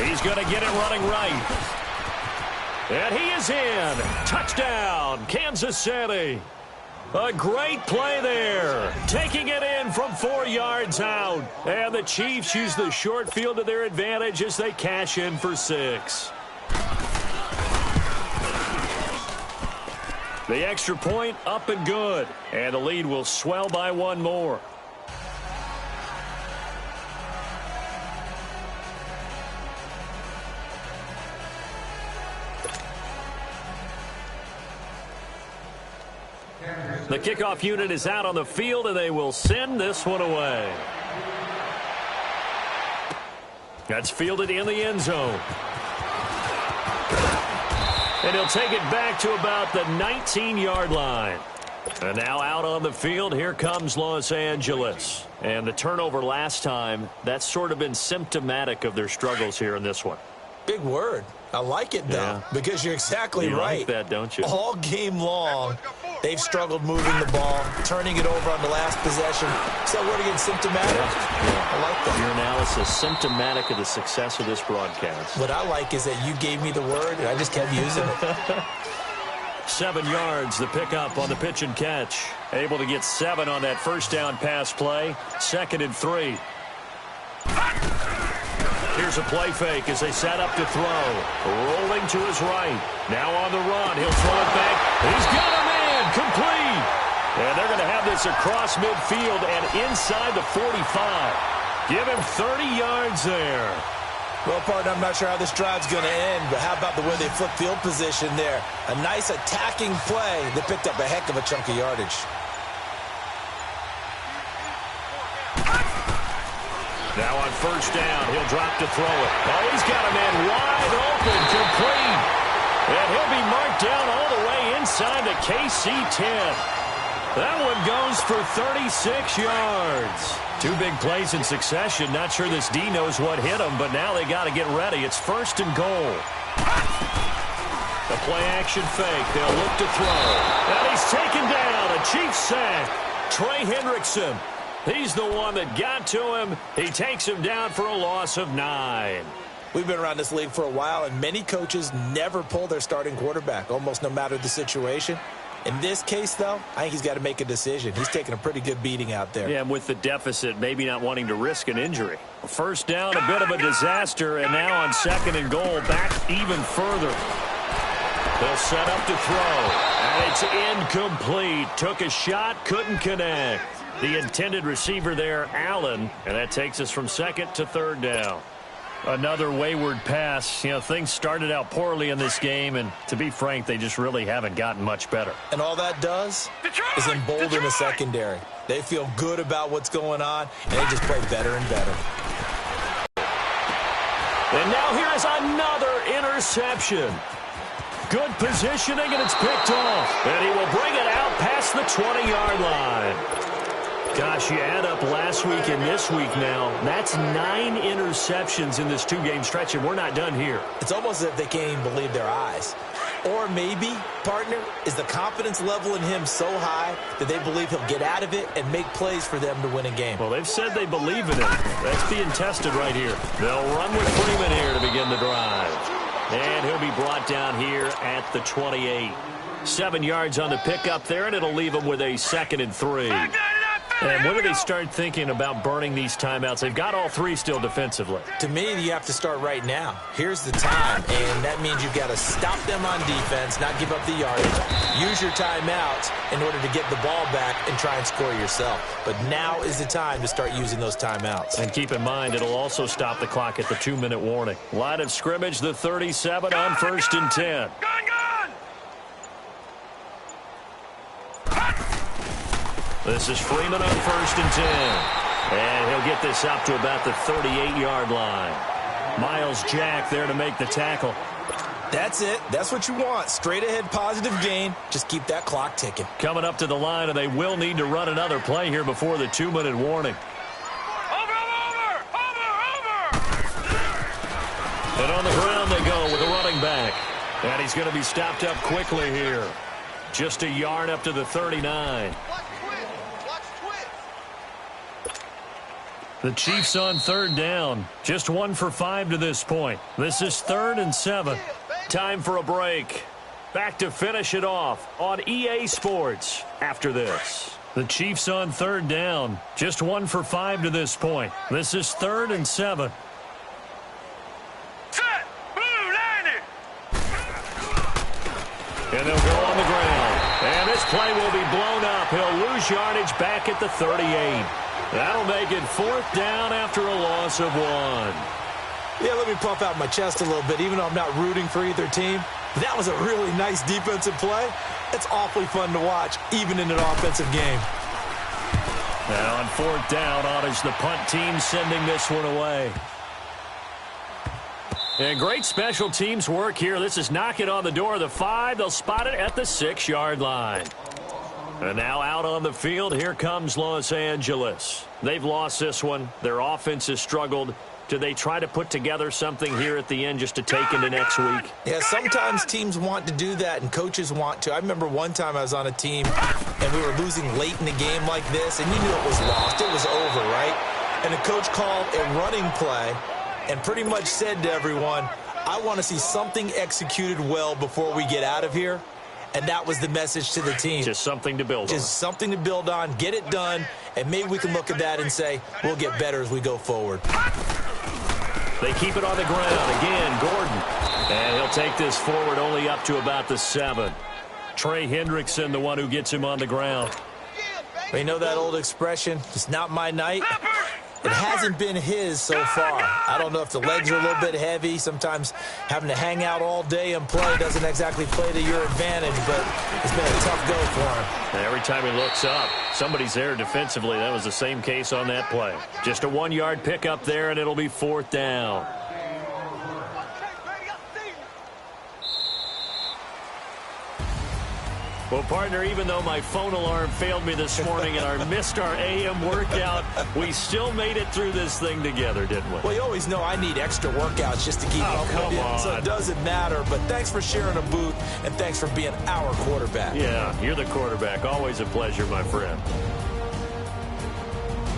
He's going to get it running right. And he is in. Touchdown, Kansas City. A great play there. Taking it in from 4 yards out. And the Chiefs use the short field to their advantage as they cash in for 6. The extra point up and good. And the lead will swell by 1 more. The kickoff unit is out on the field, and they will send this one away. That's fielded in the end zone. And he'll take it back to about the 19-yard line. And now out on the field, here comes Los Angeles. And the turnover last time, that's sort of been symptomatic of their struggles here in this one. Big word. I like it, though, because you're exactly right. You like that, don't you? All game long, they've struggled moving the ball, turning it over on the last possession. So word again, symptomatic? Yeah. I like that. Your analysis, symptomatic of the success of this broadcast. What I like is that you gave me the word, and I just kept using it. 7 yards, the pickup on the pitch and catch. Able to get 7 on that first down pass play. 2nd and 3. Here's a play fake as they set up to throw. Rolling to his right. Now on the run. He'll throw it back. He's got a man. Complete. And they're going to have this across midfield and inside the 45. Give him 30 yards there. Well, partner, I'm not sure how this drive's going to end, but how about the way they flip field position there? A nice attacking play that picked up a heck of a chunk of yardage. Now on first down, he'll drop to throw it. Oh, he's got a man wide open, complete. And he'll be marked down all the way inside the KC-10. That one goes for 36 yards. 2 big plays in succession. Not sure this D knows what hit him, but now they got to get ready. It's 1st and goal. The play-action fake. They'll look to throw. And he's taken down. A Chiefs sack. Trey Hendrickson. He's the one that got to him. He takes him down for a loss of 9. We've been around this league for a while, and many coaches never pull their starting quarterback, almost no matter the situation. In this case, though, I think he's got to make a decision. He's taking a pretty good beating out there. Yeah, and with the deficit, maybe not wanting to risk an injury. First down, a bit of a disaster, and now on 2nd and goal, back even further. They'll set up to throw, and it's incomplete. Took a shot, couldn't connect. The intended receiver there, Allen, and that takes us from 2nd to 3rd down. Another wayward pass. You know, things started out poorly in this game, and to be frank, they just really haven't gotten much better. And all that does is embolden the secondary. They feel good about what's going on, and they just play better and better. And now here is another interception. Good positioning, and it's picked off. And he will bring it out past the 20-yard line. Gosh, you add up last week and this week now. That's 9 interceptions in this 2-game stretch, and we're not done here. It's almost as if they can't even believe their eyes. Or maybe, partner, is the confidence level in him so high that they believe he'll get out of it and make plays for them to win a game. Well, they've said they believe in him. That's being tested right here. They'll run with Freeman here to begin the drive. And he'll be brought down here at the 28. 7 yards on the pickup there, and it'll leave him with a 2nd and 3. And when do they start thinking about burning these timeouts? They've got all 3 still defensively. To me, you have to start right now. Here's the time, and that means you've got to stop them on defense, not give up the yardage. Use your timeouts in order to get the ball back and try and score yourself. But now is the time to start using those timeouts. And keep in mind, it'll also stop the clock at the 2-minute warning. Line of scrimmage, the 37 on 1st and 10. This is Freeman on 1st and 10. And he'll get this up to about the 38-yard line. Miles Jack there to make the tackle. That's it. That's what you want. Straight ahead positive gain. Just keep that clock ticking. Coming up to the line, and they will need to run another play here before the 2-minute warning. Over! And on the ground they go with a running back. And he's going to be stopped up quickly here. Just a yard up to the 39. The Chiefs on 3rd down. Just 1 for 5 to this point. This is 3rd and 7. Time for a break. Back to finish it off on EA Sports after this. The Chiefs on third down. Just 1 for 5 to this point. This is 3rd and 7. Set. Blue line it. And they'll go on the ground. And this play will be blown up. He'll lose yardage back at the 38. That'll make it 4th down after a loss of 1. Yeah, let me puff out my chest a little bit, even though I'm not rooting for either team. That was a really nice defensive play. It's awfully fun to watch, even in an offensive game. And on 4th down, on is the punt team sending this one away. And great special teams work here. This is knock it on the door of the 5. They'll spot it at the 6-yard line. And now out on the field, here comes Los Angeles. They've lost this one. Their offense has struggled. Do they try to put together something here at the end just to take into next week? Yeah, sometimes teams want to do that and coaches want to. I remember one time I was on a team and we were losing late in the game like this, and you knew it was lost. It was over, right? And the coach called a running play and pretty much said to everyone, I want to see something executed well before we get out of here. And that was the message to the team. Just something to build on. Just something to build on, get it done, and maybe we can look at that and say, we'll get better as we go forward. They keep it on the ground. Again, Gordon. And he'll take this forward only up to about the 7. Trey Hendrickson, the one who gets him on the ground. Well, you know that old expression, it's not my night? It hasn't been his so far. I don't know if the legs are a little bit heavy. Sometimes having to hang out all day and play doesn't exactly play to your advantage, but it's been a tough go for him. And every time he looks up, somebody's there defensively. That was the same case on that play. Just a 1-yard pickup there, and it'll be 4th down. Well, partner, even though my phone alarm failed me this morning and I missed our AM workout, we still made it through this thing together, didn't we? Well, you always know I need extra workouts just to keep up with you, so it doesn't matter. But thanks for sharing a boot, and thanks for being our quarterback. Yeah, you're the quarterback. Always a pleasure, my friend.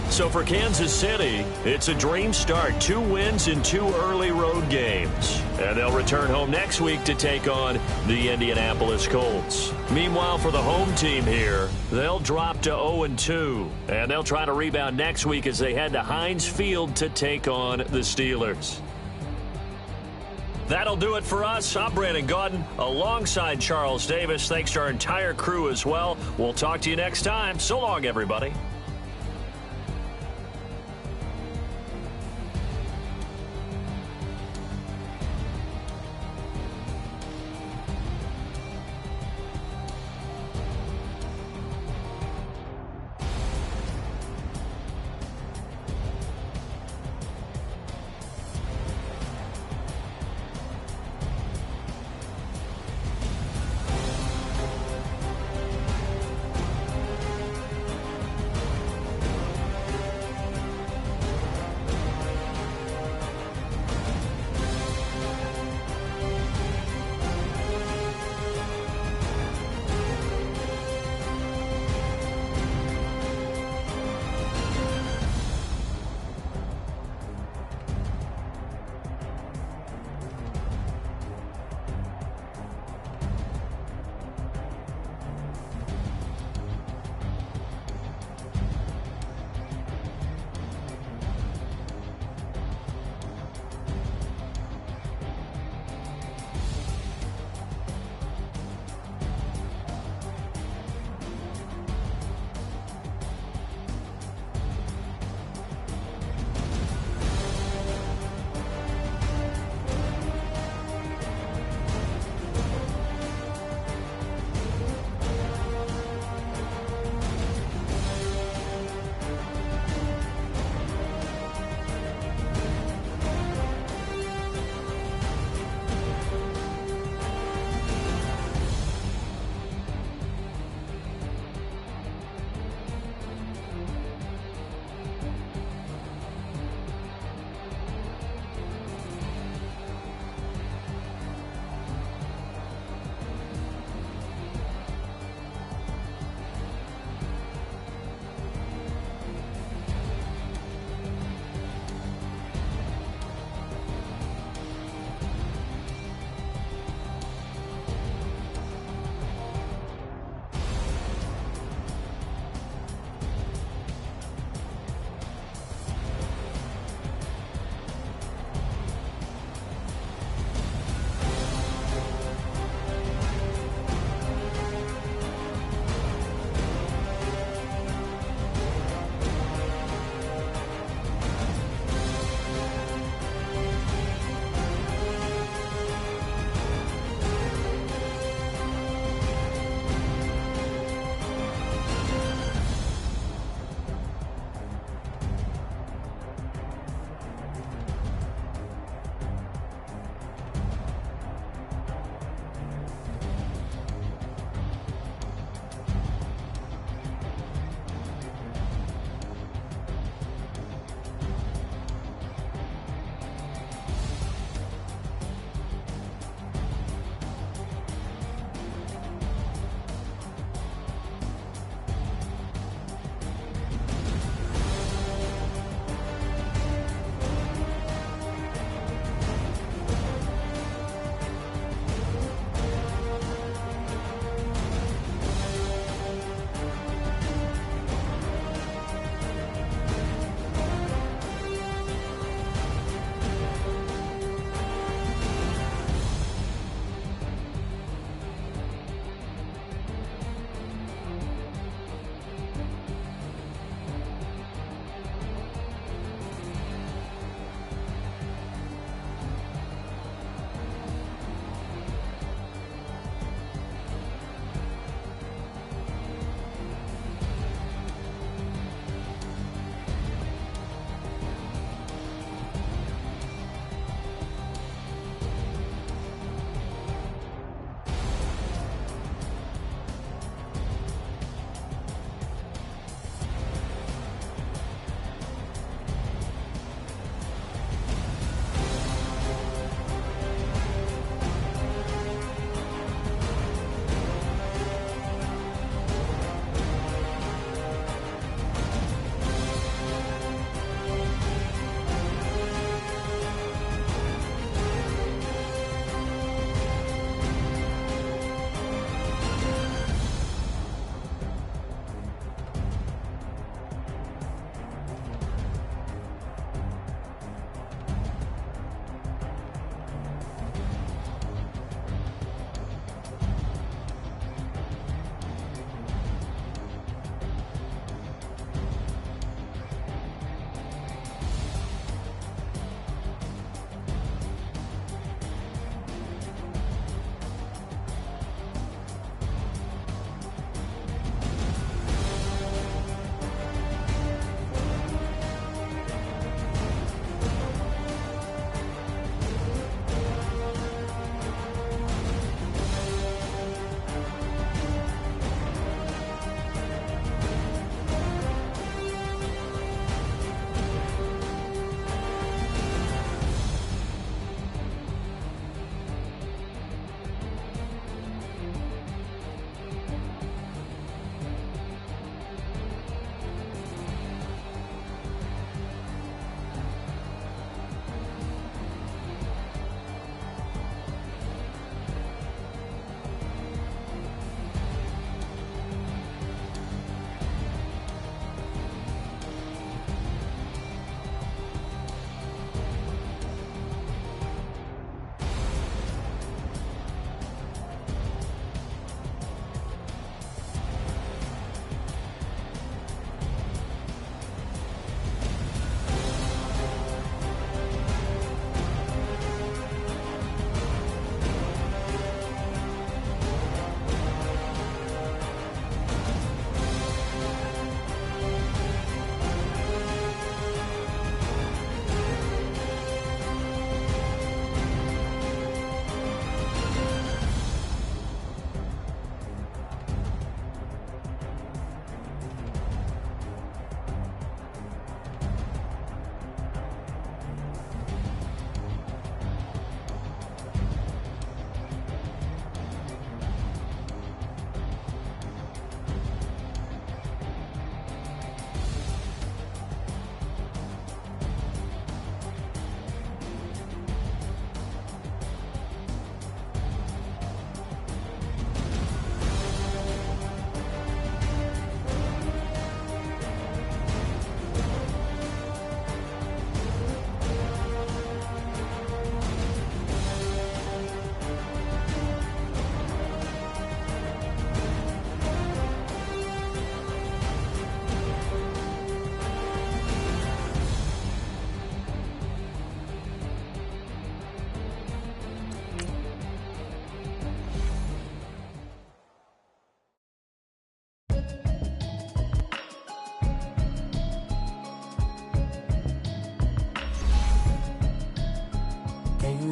So for Kansas City, it's a dream start. 2 wins in 2 early road games. And they'll return home next week to take on the Indianapolis Colts. Meanwhile, for the home team here, they'll drop to 0-2. And they'll try to rebound next week as they head to Heinz Field to take on the Steelers. That'll do it for us. I'm Brandon Gaudin alongside Charles Davis. Thanks to our entire crew as well. We'll talk to you next time. So long, everybody.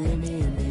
enemy.